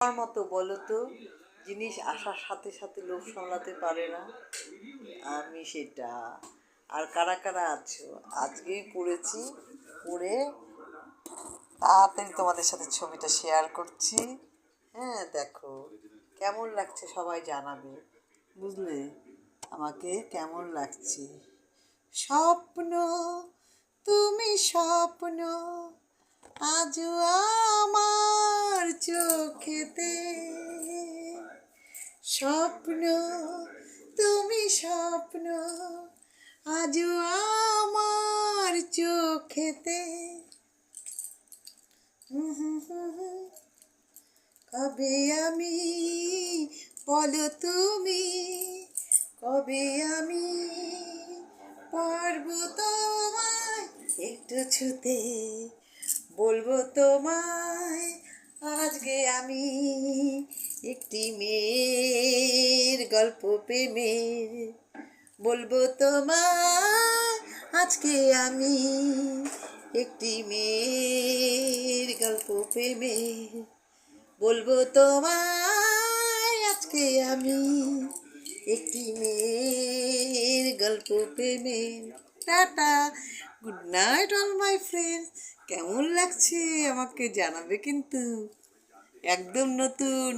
আমার মতো বলো তো, জিনিস আসার সাথে সাথে লোভ সামলাতে পারে না, আমি সেটা। আর কারা কারা আছো? আজকেই পড়েছি, পড়ে তাড়াতাড়ি তোমাদের সাথে ছবিটা শেয়ার করছি। হ্যাঁ, দেখো কেমন লাগছে সবাই জানাবে, বুঝলে আমাকে কেমন লাগছে। স্বপ্ন, তুমি স্বপ্ন আজও আমার চোখেতে, স্বপ্ন, তুমি স্বপ্ন আজও আমার চোখেতে। কবে আমি, বলো তুমি, কবে আমি পারবো তোমায় একটু ছুতে, বলবো তোমায় আজকে আমি একটি মেয়ের গল্প প্রেমের, বলবো তোমায় আজকে আমি একটি মেয়ের গল্প প্রেমের, বলবো তোমায় আজকে আমি একটি মেয়ের গল্প প্রেমের। Tata, good night all my friends. কেমন লাগছে আমাকে জানাবে কিন্তু, একদম নতুন।